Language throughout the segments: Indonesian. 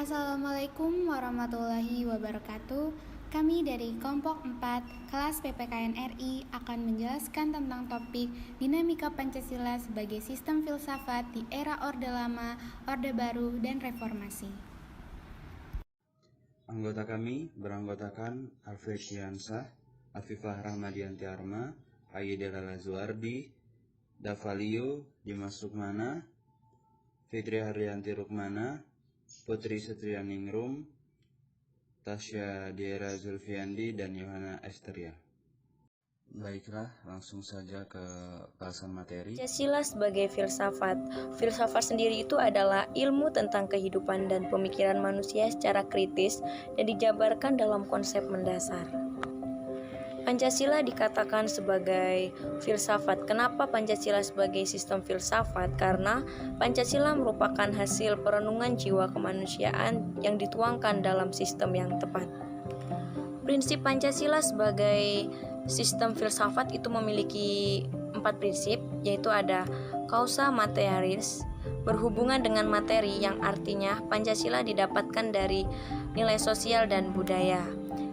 Assalamualaikum warahmatullahi wabarakatuh. Kami dari kelompok 4 kelas PPKN RI akan menjelaskan tentang topik dinamika Pancasila sebagai sistem filsafat di era Orde Lama, Orde Baru, dan Reformasi. Anggota kami beranggotakan Alfred Yansah, Afifah Rahmadianti Arma, Ayyedela Lazuardi, Davalio, Dimas Rukmana, Fitri Haryanti Rukmana, Putri Setrianingrum, Tasya Diera Zulfiandi, dan Yohana Esteria. Baiklah, langsung saja ke bahasan materi. Pancasila sebagai filsafat. Filsafat sendiri itu adalah ilmu tentang kehidupan dan pemikiran manusia secara kritis dan dijabarkan dalam konsep mendasar. Pancasila dikatakan sebagai filsafat. Kenapa Pancasila sebagai sistem filsafat? Karena Pancasila merupakan hasil perenungan jiwa kemanusiaan yang dituangkan dalam sistem yang tepat. Prinsip Pancasila sebagai sistem filsafat itu memiliki 4 prinsip, yaitu ada causa materialis, berhubungan dengan materi, yang artinya Pancasila didapatkan dari nilai sosial dan budaya.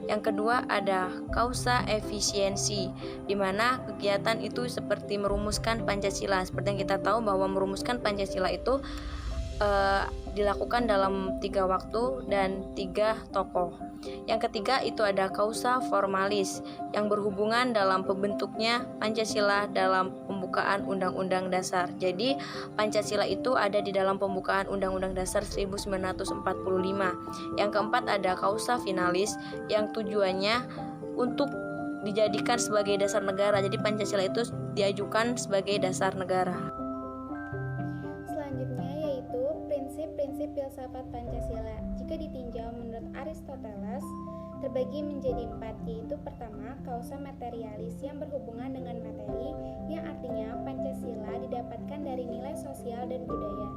Yang kedua ada causa efisiensi, di mana kegiatan itu seperti merumuskan Pancasila. Seperti yang kita tahu bahwa merumuskan Pancasila itu dilakukan dalam 3 waktu dan 3 tokoh. Yang ketiga itu ada causa formalis, yang berhubungan dalam pembentuknya Pancasila dalam pembukaan Undang-Undang Dasar. Jadi Pancasila itu ada di dalam pembukaan Undang-Undang Dasar 1945. Yang keempat ada causa finalis, yang tujuannya untuk dijadikan sebagai dasar negara. Jadi Pancasila itu diajukan sebagai dasar negara. Selanjutnya yaitu prinsip-prinsip filsafat Pancasila. Jika ditinjau menurut Aristoteles, terbagi menjadi 4, yaitu pertama, causa materialis yang berhubungan dengan materi, yang artinya Pancasila didapatkan dari nilai sosial dan budaya.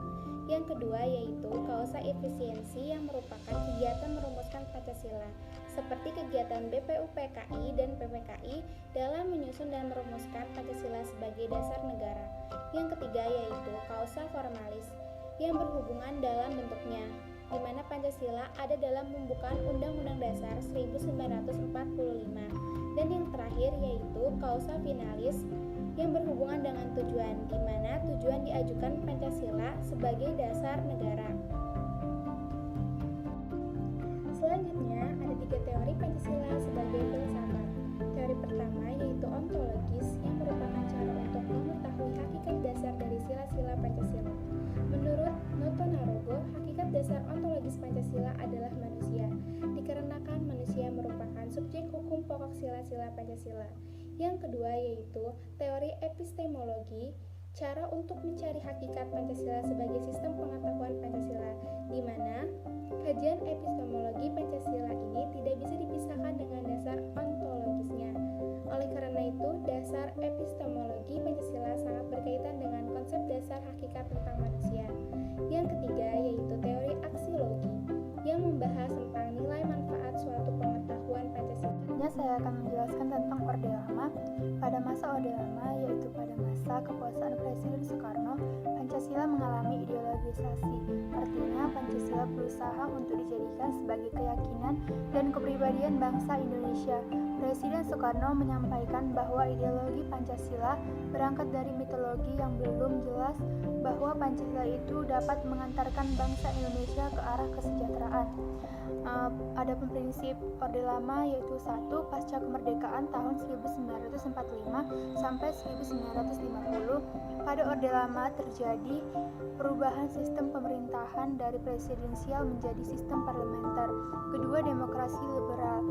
Yang kedua yaitu causa efisiensi, yang merupakan kegiatan merumuskan Pancasila, seperti kegiatan BPUPKI dan PPKI dalam menyusun dan merumuskan Pancasila sebagai dasar negara. Yang ketiga yaitu causa formalis, yang berhubungan dalam bentuknya, di mana Pancasila ada dalam pembukaan Undang-Undang Dasar 1945. Dan yang terakhir yaitu causa finalis, yang berhubungan dengan tujuan, di mana tujuan diajukan Pancasila sebagai dasar negara. Selanjutnya ada 3 teori Pancasila sebagai filsafat. Teori pertama yaitu ontologis, yang merupakan cara untuk mengetahui hakikat dasar dari sila-sila Pancasila. Menurut Noto Narogo, hakikat dasar ontologis Pancasila adalah manusia, dikarenakan manusia merupakan subjek hukum pokok sila-sila Pancasila. Yang kedua yaitu teori epistemologi, cara untuk mencari hakikat Pancasila sebagai sistem pengetahuan Pancasila, di mana kajian epistemologi Pancasila ini tidak bisa dipisahkan dengan dasar ontologisnya. Oleh karena itu, dasar epistemologi Pancasila sangat berkaitan dengan konsep dasar hakikat tentang manusia. Yang ketiga yaitu teori aksiologi, yang membahas tentang nilai manfaat suatu pengetahuan Pancasila. Saya akan menjelaskan tentang Orde Lama. Pada masa Orde Lama, yaitu pada masa kekuasaan Presiden Soekarno, Pancasila mengalami ideologisasi. Artinya, Pancasila berusaha untuk dijadikan sebagai keyakinan dan kepribadian bangsa Indonesia. Presiden Soekarno menyampaikan bahwa ideologi Pancasila berangkat dari mitologi yang belum jelas, bahwa Pancasila itu dapat mengantarkan bangsa Indonesia ke arah kesejahteraan. Ada prinsip Orde Lama yaitu 1. Pasca kemerdekaan tahun 1945 sampai 1950, pada Orde Lama terjadi perubahan sistem pemerintahan dari presidensial menjadi sistem parlementer. Kedua, demokrasi liberal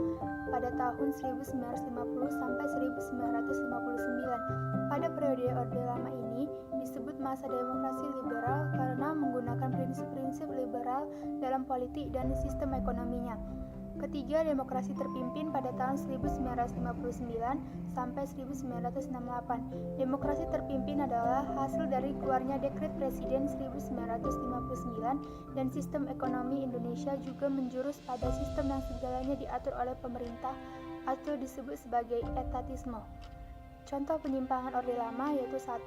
pada tahun 1950 sampai 1959. Pada periode Orde Lama ini disebut masa demokrasi liberal karena menggunakan prinsip-prinsip liberal dalam politik dan sistem ekonominya. Ketiga, demokrasi terpimpin pada tahun 1959 sampai 1968. Demokrasi terpimpin adalah hasil dari keluarnya Dekret Presiden 1959, dan sistem ekonomi Indonesia juga menjurus pada sistem yang segalanya diatur oleh pemerintah atau disebut sebagai etatisme. Contoh penyimpangan Orde Lama yaitu 1.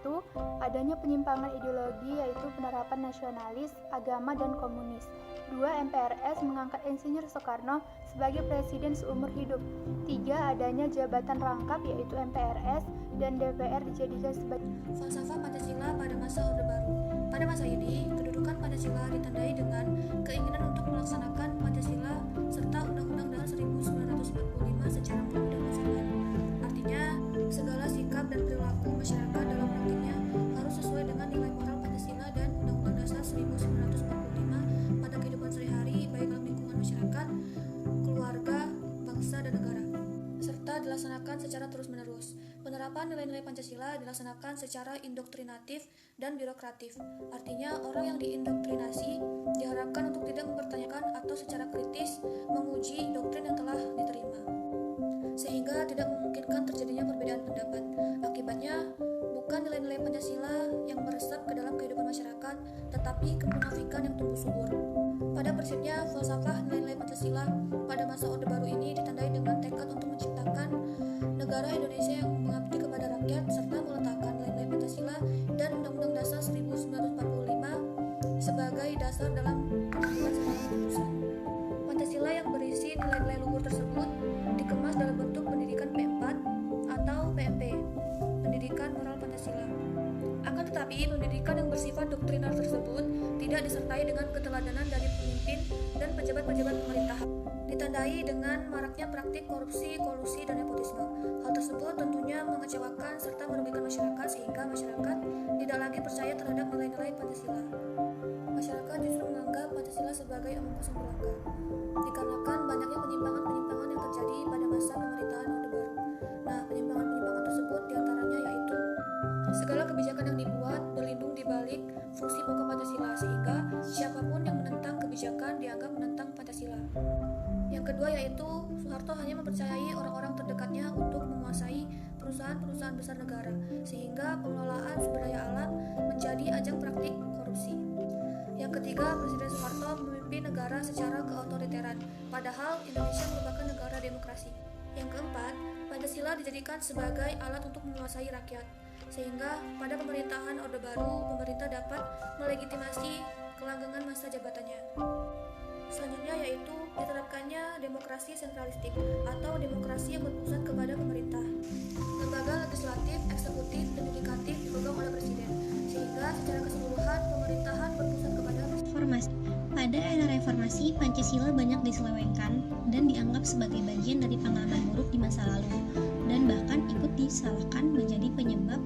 Adanya penyimpangan ideologi yaitu penerapan nasionalis, agama, dan komunis. 2. MPRS mengangkat Insinyur Soekarno sebagai presiden seumur hidup. 3. Adanya jabatan rangkap yaitu MPRS dan DPR dijadikan sebagai falsafah Pancasila pada masa Orde Baru. Pada masa ini, kedudukan Pancasila ditandai dengan keinginan untuk melaksanakan Pancasila serta Undang-Undang Dasar 1945 secara penuh dan konsekuen. Artinya, segala sikap dan perilaku masyarakat dalam praktiknya harus sesuai dengan nilai moral Pancasila dan Undang-Undang Dasar 1945 pada kehidupan sehari-hari baik dalam lingkungan masyarakat, keluarga, bangsa, dan negara, serta dilaksanakan secara terus-menerus. Penerapan nilai-nilai Pancasila dilaksanakan secara indoktrinatif dan birokratif. Artinya, orang yang diindoktrinasi diharapkan untuk tidak mempertanyakan atau secara kritis menguji doktrin yang telah diterima, sehingga tidak memungkinkan terjadinya perbedaan pendapat. Akibatnya, bukan nilai-nilai Pancasila yang meresap ke dalam kehidupan masyarakat, tetapi kemunafikan yang tumbuh subur. Pada prinsipnya, falsafah nilai-nilai Pancasila pada masa Orde Baru ini ditandai dengan tekad untuk menciptakan negara Indonesia yang mengabdi kepada rakyat serta meletakkan nilai-nilai Pancasila dan Undang-Undang Dasar 1945 sebagai dasar dalam pengambilan segala keputusan. Pancasila yang berisi nilai-nilai luhur tersebut dikemas dalam bentuk pendidikan P4 atau PMP, pendidikan moral Pancasila. Akan tetapi, pendidikan yang bersifat doktriner tersebut tidak disertai dengan keteladanan dari pemimpin dan pejabat-pejabat pemerintahan, ditandai dengan maraknya praktik korupsi, kolusi, dan nepotisme. Hal tersebut tentunya mengecewakan serta merugikan masyarakat sehingga masyarakat tidak lagi percaya terhadap nilai-nilai Pancasila. Masyarakat justru menganggap Pancasila sebagai omong kosong belaka, dikarenakan banyaknya penyimpangan-penyimpangan yang terjadi pada masa pemerintahan Orde Baru. Nah, penyimpangan-penyimpangan tersebut diantaranya yaitu segala kebijakan yang dibuat berlindung di balik fungsi pokok Pancasila, sehingga siapapun yang menentang kebijakan dianggap menentang Pancasila. Yang kedua yaitu Soeharto hanya mempercayai orang-orang terdekatnya untuk menguasai perusahaan-perusahaan besar negara, sehingga pengelolaan sumber daya alam menjadi ajang praktik korupsi. Yang ketiga, Presiden Soeharto memimpin negara secara keotoriteran, padahal Indonesia merupakan negara demokrasi. Yang keempat, Pancasila dijadikan sebagai alat untuk menguasai rakyat, sehingga pada pemerintahan Orde Baru, pemerintah dapat melegitimasi kelanggengan masa jabatannya. Selanjutnya yaitu diterapkannya demokrasi sentralistik atau demokrasi yang berpusat kepada pemerintah. Lembaga legislatif, eksekutif, dan yudikatif dipegang oleh presiden, sehingga secara keseluruhan pemerintahan berpusat kepada Reformasi. Pada era reformasi, Pancasila banyak diselewengkan dan dianggap sebagai bagian dari pengalaman buruk di masa lalu, dan bahkan ikut disalahkan menjadi penyebab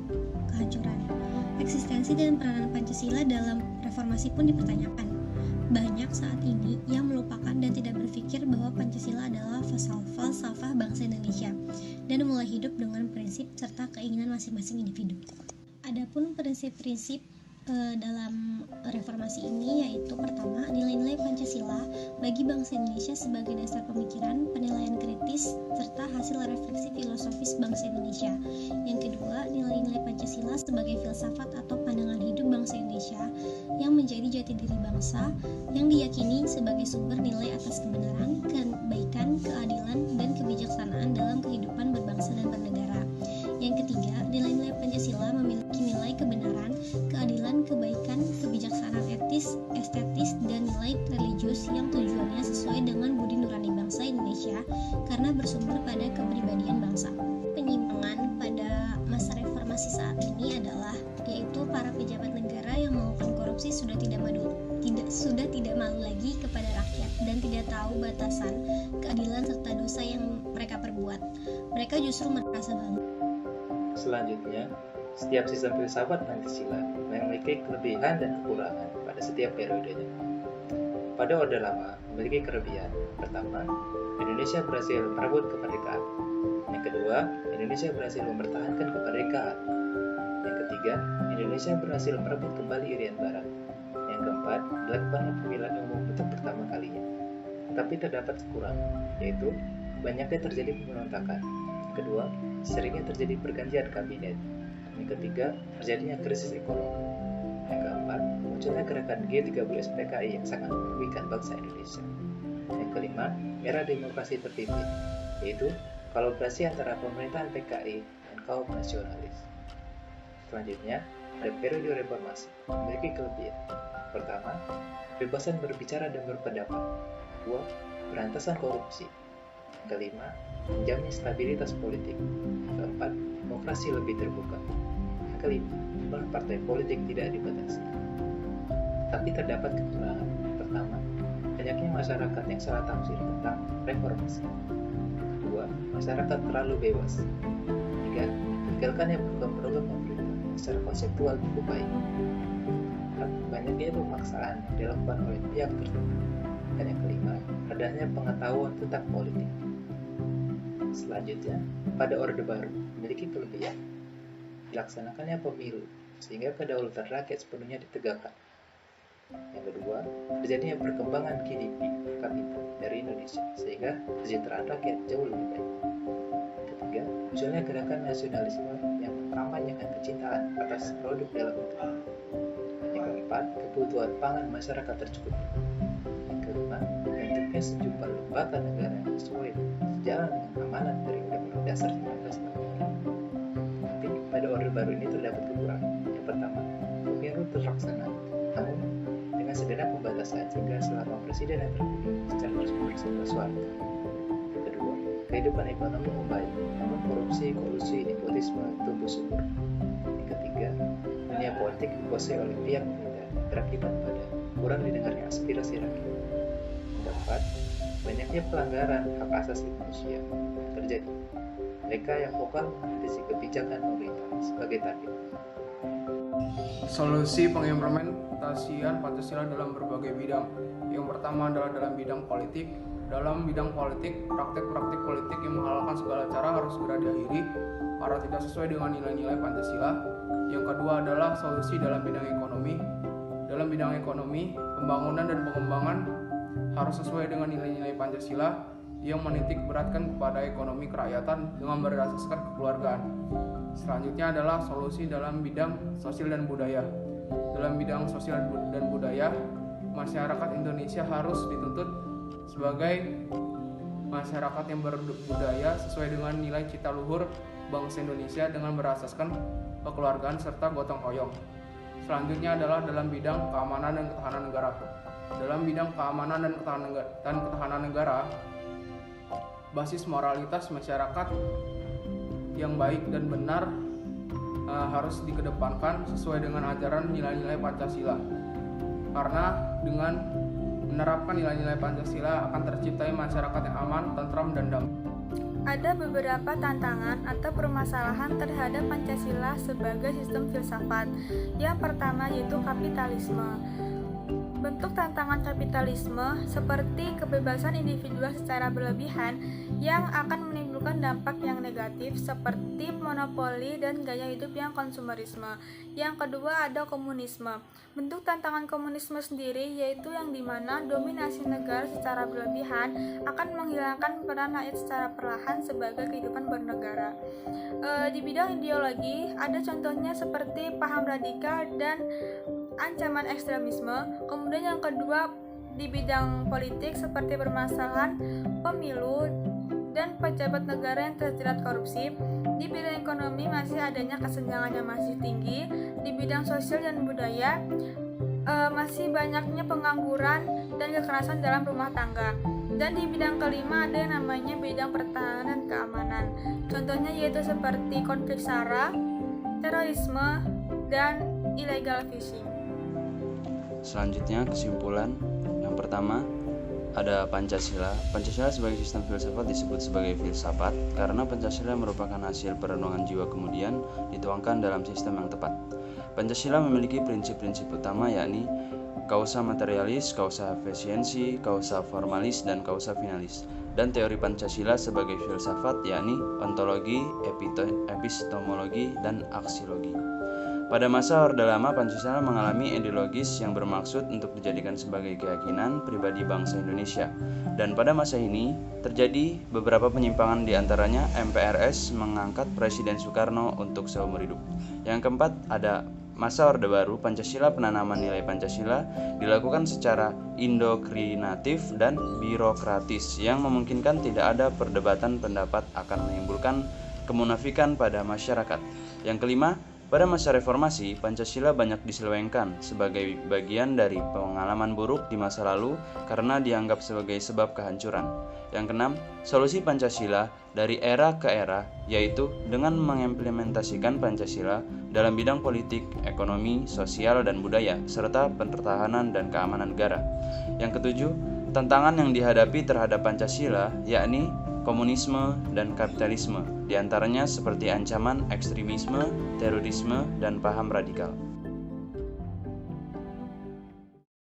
kehancuran. Eksistensi dan peranan Pancasila dalam reformasi pun dipertanyakan. Banyak saat ini yang melupakan dan tidak berpikir bahwa Pancasila adalah falsafah bangsa Indonesia dan mulai hidup dengan prinsip serta keinginan masing-masing individu. Adapun prinsip-prinsip dalam reformasi ini yaitu pertama, nilai-nilai Pancasila bagi bangsa Indonesia sebagai dasar pemikiran, penilaian kritis, serta hasil refleksi filosofis bangsa Indonesia. Yang kedua, nilai-nilai Pancasila sebagai filsafat atau pandangan hidup bangsa Indonesia yang menjadi jati diri bangsa, yang diyakini sebagai sumber nilai atas kebenaran, kebaikan, keadilan, dan kebijaksanaan dalam kehidupan berbangsa dan bernegara. Yang ketiga, nilai-nilai Pancasila memiliki nilai kebenaran, keadilan, kebaikan, kebijaksanaan etis, estetis, dan nilai religius yang tujuannya sesuai dengan budi nurani bangsa Indonesia karena bersumber pada kepribadian bangsa. Penyimpangan pada masa reformasi saat ini adalah yaitu para pejabat negara yang melakukan korupsi sudah tidak malu lagi kepada rakyat dan tidak tahu batasan keadilan serta dosa yang mereka perbuat. Mereka justru merasa bangga. Selanjutnya, setiap sistem filsafat Pancasila memiliki kelebihan dan kekurangan pada setiap periodenya. Pada Orde Lama memiliki kelebihan. Pertama, Indonesia berhasil merebut kemerdekaan. Yang kedua, Indonesia berhasil mempertahankan kemerdekaan. Yang ketiga, Indonesia berhasil merebut kembali Irian Barat. Yang keempat, dilakukannya pemilihan umum untuk pertama kalinya. Tetapi terdapat kekurangan, yaitu banyaknya terjadi pemberontakan. Kedua, seringnya terjadi pergantian kabinet. Yang ketiga, terjadinya krisis ekonomi. Yang keempat, munculnya gerakan G30S PKI yang sangat merugikan bangsa Indonesia. Yang kelima, era demokrasi terpimpin, yaitu kolaborasi antara pemerintahan PKI dan kaum nasionalis. Selanjutnya, ada periode reformasi, memiliki kelebihan. Pertama, kebebasan berbicara dan berpendapat. Kedua, berantasan korupsi. Kelima, menjamin stabilitas politik. Keempat, demokrasi lebih terbuka. Yang kelima, jumlah partai politik tidak dibatasi. Tapi terdapat kekurangan. Pertama, banyaknya masyarakat yang salah tafsir tentang reformasi. Kedua, masyarakat terlalu bebas. Tiga, gagalkannya program-program pemerintah secara konseptual cukup baik. Empat, banyaknya pemaksaan yang dilakukan oleh pihak tertentu. Dan yang kelima, adanya pengetahuan tentang politik. Selanjutnya, pada Orde Baru memiliki kelebihan. Dilaksanakannya pemilu, sehingga kedaulatan rakyat sepenuhnya ditegakkan. Yang kedua, terjadinya perkembangan GDP per kapita dari Indonesia, sehingga kesejahteraan rakyat jauh lebih baik. Ketiga, munculnya gerakan nasionalisme yang mengkampanyekan kecintaan atas produk dalam negeri. Yang keempat, kebutuhan pangan masyarakat tercukupi. Yang kelima, bentuknya sejumlah lembaga negara yang sesuai sejalan dengan amanat dari Undang-Undang Dasar 1945. Tapi pada Orde Baru ini terdapat kekurangan. Yang pertama, pemilu terlaksana, namun dengan segenap pembatasan sehingga selama presiden yang terpilih secara resmi bersebelas suara. Yang kedua, kehidupan ekonomi membaik, namun korupsi, kolusi, nepotisme tumbuh subur. Yang ketiga, dunia politik dikuasai oleh pihak militer berakibat pada kurang didengarnya aspirasi rakyat. Yang keempat, banyaknya pelanggaran hak asasi manusia yang terjadi. Mereka yang vokal mengkritisi kebijakan pemerintah sebagai target. Solusi pengimplementasian Pancasila dalam berbagai bidang. Yang pertama adalah dalam bidang politik. Dalam bidang politik, praktek-praktek politik yang menghalalkan segala cara harus segera diakhiri karena tidak sesuai dengan nilai-nilai Pancasila. Yang kedua adalah solusi dalam bidang ekonomi. Dalam bidang ekonomi, pembangunan dan pengembangan harus sesuai dengan nilai-nilai Pancasila yang menitik beratkan kepada ekonomi kerakyatan dengan berdasarkan kekeluargaan. Selanjutnya adalah solusi dalam bidang sosial dan budaya. Dalam bidang sosial dan budaya, masyarakat Indonesia harus dituntut sebagai masyarakat yang berbudaya sesuai dengan nilai cita luhur bangsa Indonesia dengan berasaskan kekeluargaan serta gotong royong. Selanjutnya adalah dalam bidang keamanan dan ketahanan negara. Dalam bidang keamanan dan ketahanan negara, basis moralitas masyarakat yang baik dan benar harus dikedepankan sesuai dengan ajaran nilai-nilai Pancasila. Karena dengan menerapkan nilai-nilai Pancasila akan terciptai masyarakat yang aman, tentram, dan damai. Ada beberapa tantangan atau permasalahan terhadap Pancasila sebagai sistem filsafat. Yang pertama yaitu kapitalisme. Bentuk tantangan kapitalisme seperti kebebasan individual secara berlebihan yang akan menimbulkan dampak yang negatif seperti monopoli dan gaya hidup yang konsumerisme. Yang kedua ada komunisme. Bentuk tantangan komunisme sendiri yaitu yang dimana dominasi negara secara berlebihan akan menghilangkan peran rakyat secara perlahan sebagai kehidupan bernegara. Di bidang ideologi ada contohnya seperti paham radikal dan ancaman ekstremisme. Kemudian yang kedua di bidang politik seperti permasalahan pemilu dan pejabat negara yang terjerat korupsi. Di bidang ekonomi masih adanya kesenjangan yang masih tinggi. Di bidang sosial dan budaya masih banyaknya pengangguran dan kekerasan dalam rumah tangga. Dan di bidang kelima ada yang namanya bidang pertahanan dan keamanan. Contohnya yaitu seperti konflik SARA, terorisme, dan illegal fishing. Selanjutnya kesimpulan. Yang pertama ada Pancasila. Pancasila sebagai sistem filsafat disebut sebagai filsafat karena Pancasila merupakan hasil perenungan jiwa kemudian dituangkan dalam sistem yang tepat. Pancasila memiliki prinsip-prinsip utama yakni kausa materialis, kausa efisiensi, kausa formalis, dan kausa finalis. Dan teori Pancasila sebagai filsafat yakni ontologi, epistemologi, dan aksiologi. Pada masa Orde Lama, Pancasila mengalami ideologis yang bermaksud untuk dijadikan sebagai keyakinan pribadi bangsa Indonesia. Dan pada masa ini, terjadi beberapa penyimpangan diantaranya MPRS mengangkat Presiden Soekarno untuk seumur hidup. Yang keempat, ada masa Orde Baru. Pancasila, penanaman nilai Pancasila dilakukan secara indoktrinatif dan birokratis yang memungkinkan tidak ada perdebatan pendapat akan menimbulkan kemunafikan pada masyarakat. Yang kelima, Pada masa reformasi, Pancasila banyak diselewengkan sebagai bagian dari pengalaman buruk di masa lalu karena dianggap sebagai sebab kehancuran. Yang keenam, solusi Pancasila dari era ke era, yaitu dengan mengimplementasikan Pancasila dalam bidang politik, ekonomi, sosial, dan budaya, serta pertahanan dan keamanan negara. Yang ketujuh, tantangan yang dihadapi terhadap Pancasila yakni komunisme dan kapitalisme, diantaranya seperti ancaman ekstremisme, terorisme, dan paham radikal.